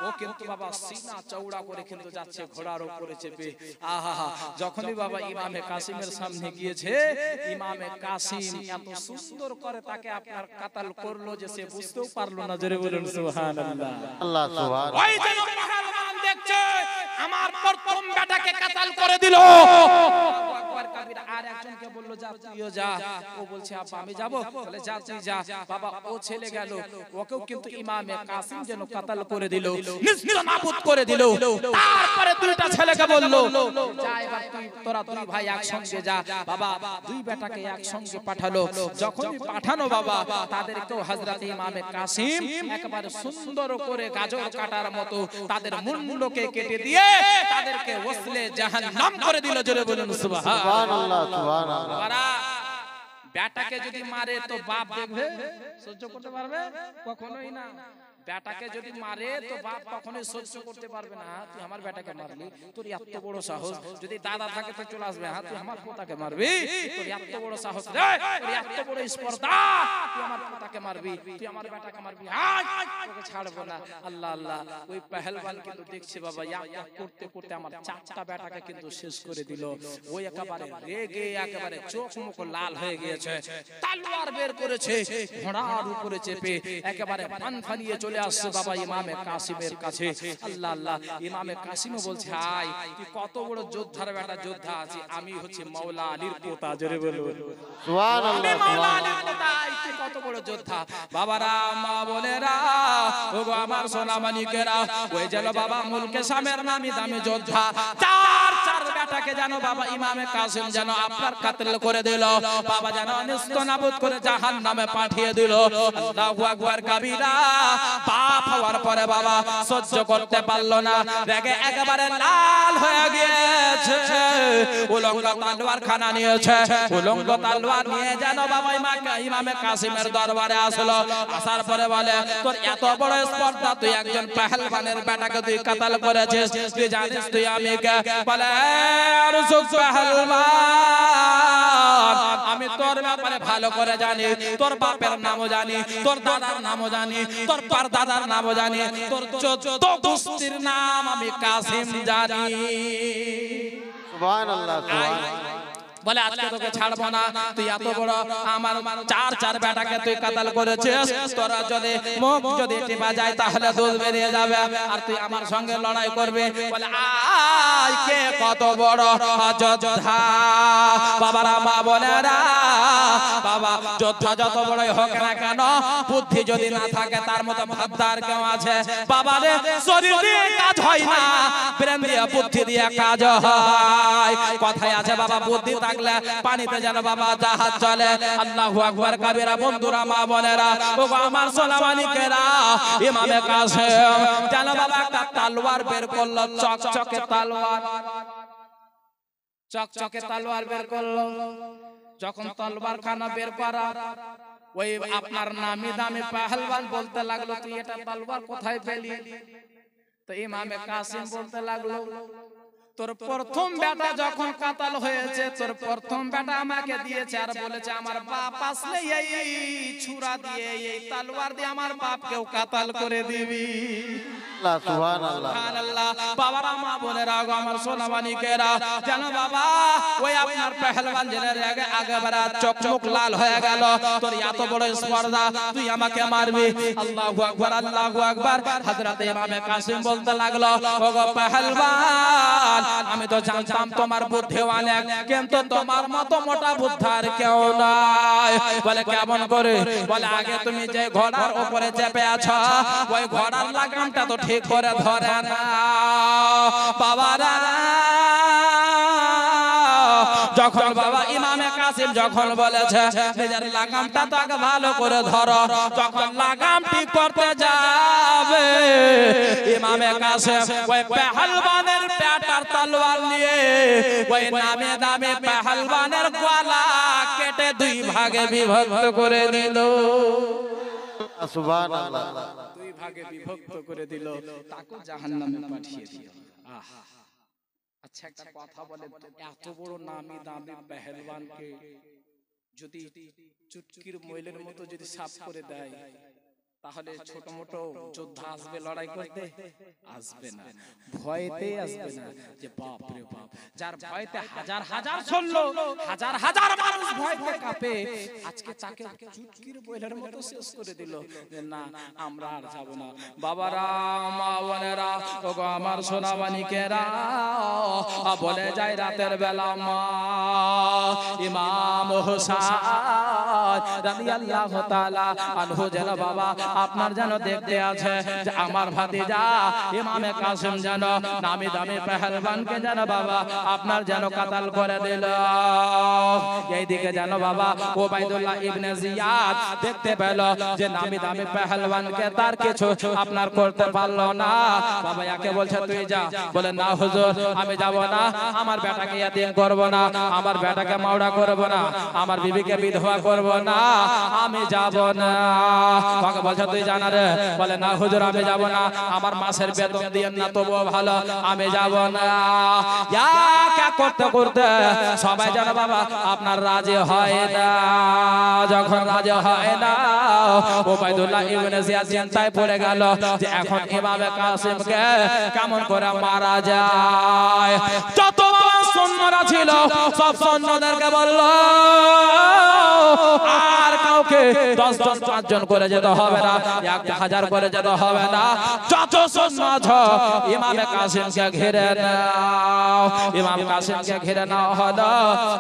ও কিন্তু বাবা সিনা চওড়া করে কিন্তু যাচ্ছে ঘোড়ার উপরে চেপে। আহা, যখনই বাবা ইমামে কাসিমের সামনে গিয়েছে, ইমামে কাসিম এত সুন্দর করে তাকে আপনার কাতাল করলো যে সে বুঝতেও পারলো না। জোরে বলুন সুবহানাল্লাহ। আল্লাহ সুবহান। ওই যে মুসলমান দেখছে আমার প্রথম বেটাকে কাতাল করে দিল। আকবার কাবীর আর একজনকে বলল যা তুইও যা। ও বলছে আব্বা আমি যাব। বলে যা তুই যা। বাবা ও ছেলে গেল, ওকেও কিন্তু ইমামে কাসিম যেন কাতাল করে দিল, নিস্তানাবুদ করে দিল। তারপরে দুইটা ছেলেকে বলল যা এবার তোরা দুই ভাই একসঙ্গে যা। বাবা দুই বেটাকে একসঙ্গে পাঠালো। যখনই পাঠানো বাবা, তাদেরকেও হযরত ইমামে কাসিম একেবারে সুন্দর করে গাজর কাটার মতো তাদের মুন্ডকে কেটে দিয়ে তাদেরকে ওসলে জাহান্নাম করে দিল। জোরে বলুন সুবহানাল্লাহ সুবহানাল্লাহ। বাবা বেটাকে যদি মারে তো বাপ দেখবে সহ্য করতে পারবে? কখনোই না। বেটাকে যদি মারে তো বাপ কখনোই সহ্য করতে পারবে না। তুই আমার বেটাকে মারলি, তোর এত বড় সাহস। যদি দাদা থাকে তো চলে আসবে, হ্যাঁ তুই আমার পোতাকে মারবি, তোর এত বড় সাহস রে, তোর এত বড় স্পর্ধা, তুই আমার পোতাকে মারবি, তুই আমার বেটাকে মারবি, তোকে ছাড়বো না। আল্লাহ আল্লাহ। ওই পেহেলওয়ান কিন্তু দেখছে বাবা এক করতে করতে আমার চারটা বেটাকে কিন্তু শেষ করে দিল। ওই একেবারে রেগে একেবারে চোখ মুখ লাল হয়ে গিয়েছে, তলোয়ার বের করেছে, ঘোড়ার উপরে চেপে একেবারে পান ফালিয়ে চলে আসছে বাবা ইমামে কাসিমের কাছে। আল্লাহ আল্লাহ। ইমামে কাসিমও বলছে আয় তুই কত বড় যোদ্ধার বেটা, যোদ্ধা আছে, আমি হচ্ছে মাওলা আলীর পোতা। জোরে বলুন সুবহানাল্লাহ সুবহানাল্লাহ। তুই কত বড় যোদ্ধা। বাবারা মা বোনেরা ওগো আমার সোনা মানিকেরা, ওই যেন বাবা মুলকে সামের নামি দামি যোদ্ধা চার বেটাকে জানো বাবা ইমামে কাসিম যেন আপনার কাতল করে দিল। বাবা যেন নিস্তানাবুদ করে জাহান্নামে পাঠিয়ে দিল। আল্লাহু আকবার কাবীরা। পাপ হওয়ার পরে বাবা সহ্য করতে পারলো না, রেগে একেবারে লাল হয়ে গিয়েছে। উলঙ্গ তলোয়ার খানা নিয়েছে, উলঙ্গ তলোয়ার নিয়ে যেন বাবা ইমামে কাসিমের দরবারে আসলো। আসার পরে বলে তোর এত বড় স্পর্ধা, তুই একজন পেহেলওয়ানের বেটাকে তুই কাতাল করেছিস, তুই জানিস তুই আমি কে? বলে আমি তোর ব্যাপারে ভালো করে জানি, তোর বাপের নামও জানি, তোর দাদার নামও জানি, তোর দাদার নামও জানি, তোর 14 গোষ্ঠীর নাম আমি কাসিম জানি। সুবহানাল্লাহ সুবহানাল্লাহ। বলে আজকে তোকে ছাড়বো না, তুই এত বড় আমার চার বেটাকে তুই কাতাল করেছিস, তোরা যদি মুখ যদি টিপা যায় তাহলে দুধ বেরিয়ে যাবে, আর তুই আমার সঙ্গে লড়াই করবি। বলে আয় কে কত বড় যোদ্ধা। বাবারা মা বোনেরা, বাবা যোদ্ধা যত বড়ই হোক না কেন, বুদ্ধি যদি না থাকে তার মতো ভাবদার কেউ আছে? বাবা রে শরীর দিয়ে কাজ হয় না, ব্রেন দিয়ে বুদ্ধি দিয়ে কাজ হয়। কথায় আছে বাবা বুদ্ধি পানিতে যেন বাবা জাহাজ চলে। আল্লাহু আকবার কাবীরা। বন্ধুরা মা বোনেরা ওগো আমার সোনা মানিকেরা, ইমামে কাসিম যেন বাবা একটা তলোয়ার বের করলো, চকচকে তলোয়ার, চকচকে তলোয়ার বের করলো। যখন তলোয়ার খানা বের করা, ওই আপনার নামি দামি পেহেলওয়ান বলতে লাগলো তুই এটা তলোয়ার কোথায় পেলি? তো ইমামে কাসিম বলতে লাগলো তোর প্রথম বেটা যখন কাতাল হয়েছে, তোর প্রথম বেটা আমাকে দিয়েছে আর বলেছে আমার বাপ আসলে এই ছুরা দিয়ে এই তলোয়ার দিয়ে আমার বাপকেও কাতাল করে দিবি। সুবহানাল্লাহ সুবহানাল্লাহ। বাবারা মা বোনেরা গো আমার সোনা মানিকেরা, জানো বাবা ওই আপনার পেহেলওয়ান জেনের আগে বারা চোখ মুখ লাল হয়ে গেল, তোর এত বড় স্পর্ধা, তুই আমাকে মারবি? আল্লাহু আকবার আল্লাহু আকবার। হযরত ইমামে কাসিম বলতে লাগলো ওগো পেহেলওয়ান, আমি তো জানতাম তোমার বুদ্ধি অনেক, কিন্তু তোমার মতো মোটা বুদ্ধার কেউ নাই। বলে কেমন করে? বলে আগে তুমি যে ঘোড়ার উপরে চেপে আছো, ওই ঘোড়ার লাগামটা তো ঠিক করে ধরে না। বাবারা যখন বাবা ইমামে কাসিম যখন বলেছে নিজের লাগামটা তো আগে ভালো করে ধরো, যখন লাগাম ঠিক করতে যাবে ইমামে কাসিম ওই পেহেলওয়ানের পেটার তলোয়ার নিয়ে ওই নামে দামে পেহেলওয়ানের গলা কেটে দুই ভাগে বিভক্ত করে দিল। সুবহানাল্লাহ। দুই ভাগে বিভক্ত করে দিল, তাকে জাহান্নামে পাঠিয়ে দিল। আহা। আচ্ছা একটা কথা বলে, এত বড় নামি দামি পেহেলওয়ানকে যদি চুটকির ময়লের মতো যদি সাফ করে দেয়, তাহলে ছোট মোটো যোদ্ধা আসবে লড়াই করতে? আসবে না, ভয়তে আসবে না। যে বাপ রে বাপ, যার ভয়তে হাজার হাজার সৈন্য, হাজার হাজার মানুষ ভয়তে কাঁপে, আজকে তাকে চুটকির বইলের মতো শেষ করে দিল। যে না, আমরা আর যাব না। বাবারা, মা বোনেরা, ওগো আমার সোনা মানিকেরা, বলে যায় রাতের বেলা মা ইমাম হোসেন রাদিয়াল্লাহু তাআলা আনহু যেন বাবা আপনার যেন দেখতে আছে যে আমার ভাতিজা ইমামে কাসেম যেন নামি দামি পেহেলবানকে যেন বাবা আপনার যেন কাতাল করে দিল। এইদিকে যেন বাবা ওবাইদুল্লাহ ইবনে জিয়াদ দেখতে পেল যে নামি দামি পেহেলবানকে তার কিছু আপনার করতে পারলো না। বাবা একে বলছে তুই যা, বলে না হুজুর আমি যাব না, আমার বেটাকে ইয়াতিম করব না, আমার বেটাকে মাওড়া করব না, আমার বিবিকে বিধবা করব না, আমি যাব না। বাবা বলছে তুই জানা রে, বলে না হুজুর আমি যাব না, আমার মাসের বেতন দিয়েন না তবুও ভালো, আমি যাব না। কে করতে করতে সবাই যেন বাবা আপনার রাজি হয় না। যখন রাজি হয় না, ওবাইদুল্লাহ ইবনে জিয়াদ চিন্তায় পড়ে গেল যে এখন ইমামে কাসেমকে কেমন করে মারা যায়। যত সৈন্যরা ছিল সব সৈন্যদেরকে বলল আর কাউকে 10 5 জন করে যেতে হবে না, 1000 করে যেতে হবে না, যত সৈন্য আছে ইমামে কাসেমকে ঘিরে নাও। ইমাম কাসেমকে ঘিরে নাও হলো।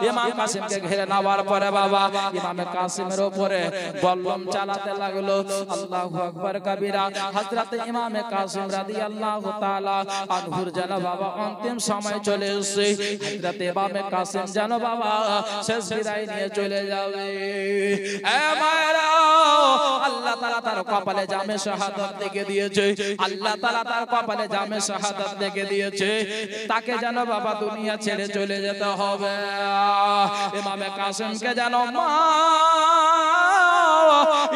ইমাম কাসেমকে ঘিরে নেওয়ার পরে বাবা ইমামে কাসেমের উপরে বল্লম চালাতে লাগলো। আল্লাহু আকবার কবিরা। হযরত ইমামে কাসেম রাদিয়াল্লাহু তাআলা আনহুর যেন বাবা অন্তিম সময় চলে এসেছে। হযরত ইমামে কাসেম যেন বাবা শেষ বিদায় নিয়ে চলে যাবে। এ মায়েরা, আল্লাহ তাআলা তার কপালে জামে শাহাদাত লিখে দিয়েছে। আল্লাহ তাআলা তার কপালে জামে শাহাদাত লিখে দিয়েছে। তাকে যেন বাবা দুনিয়া ছেড়ে চলে যেতে হবে। ইমামে কাসেমকে যেন মা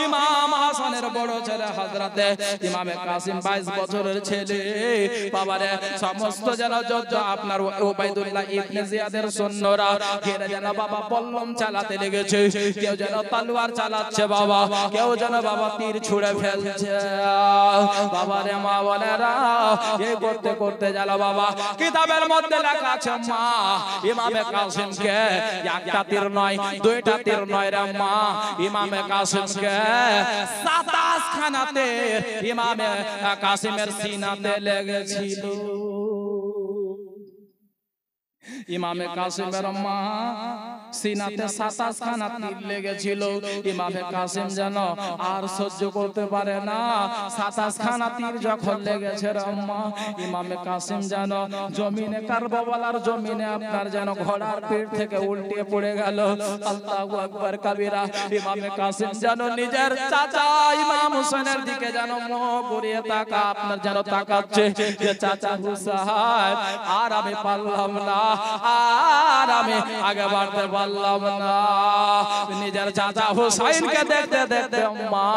ইমাম হাসানের বড় ছেলে হযরতে ইমামে কাসেম 22 বছরের ছেলে বাবারে সমস্ত যেন যোদ্ধ আপনার ওবাইদুল্লাহ ইবনে জিয়াদের সৈন্যরা ঘিরে যেন বাবা বল্লম চালাতে লেগেছে। কেউ যেন তলোয়ার চালাচ্ছে বাবা, কেউ যেন বাবা তীর ছুঁড়ে ফেলছে। বাবারে মা বোনেরা, এই করতে করতে যেন বাবা কিতাবের মধ্যে লেখা আছে মা ইমামে কাসেমকে একটা তীর নয়, দুইটা তীর নয় রে মা ইমামে কাসেমকে 27 খানাতে ইমামে কাসেমের সিনাতে লেগেছিল। ইমামে কাসেমের মা সিনাতে 27 খানা তীর লেগেছিল। ইমামে কাসেম যেন আর সহ্য করতে পারে না। 27 খানা তীর যখন লেগেছে আম্মা, ইমামে কাসেম যেন জমিনে কারবালার জমিনে আপনার যেন ঘোড়ার পিঠ থেকে উল্টে পড়ে গেল। আল্লাহু আকবার কবিরা। ইমামে কাসেম যেন নিজের চাচা ইমাম হোসেনের দিকে যেন মুখ ঘুরিয়ে তাকা আপনার যেন তাকাচ্ছে যে চাচা হুসাইন আর আমি পারলাম না, আর আমি আগে বাড়তে পারলাম না। নিজের চাচা হুসাইনকে দেখতে দেখতে মা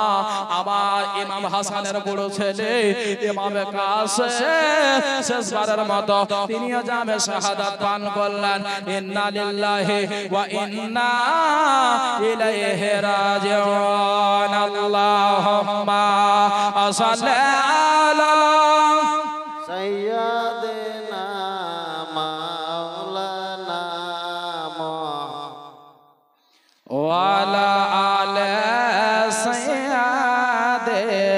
আমার ইমাম হাসানের বড় ছেলে ইমামে কাসেম শেষবারের মতো তিনিও জামে শাহাদাত পান করলেন। ইন্না লিল্লাহি ওয়া ইন্না ইলাইহি রাজিউন। আল্লাহুম্মা সাল্লি আলা সাইয়্যিদিনা মাওলানা ওয়ালা আলে সাইয়্যিদিনা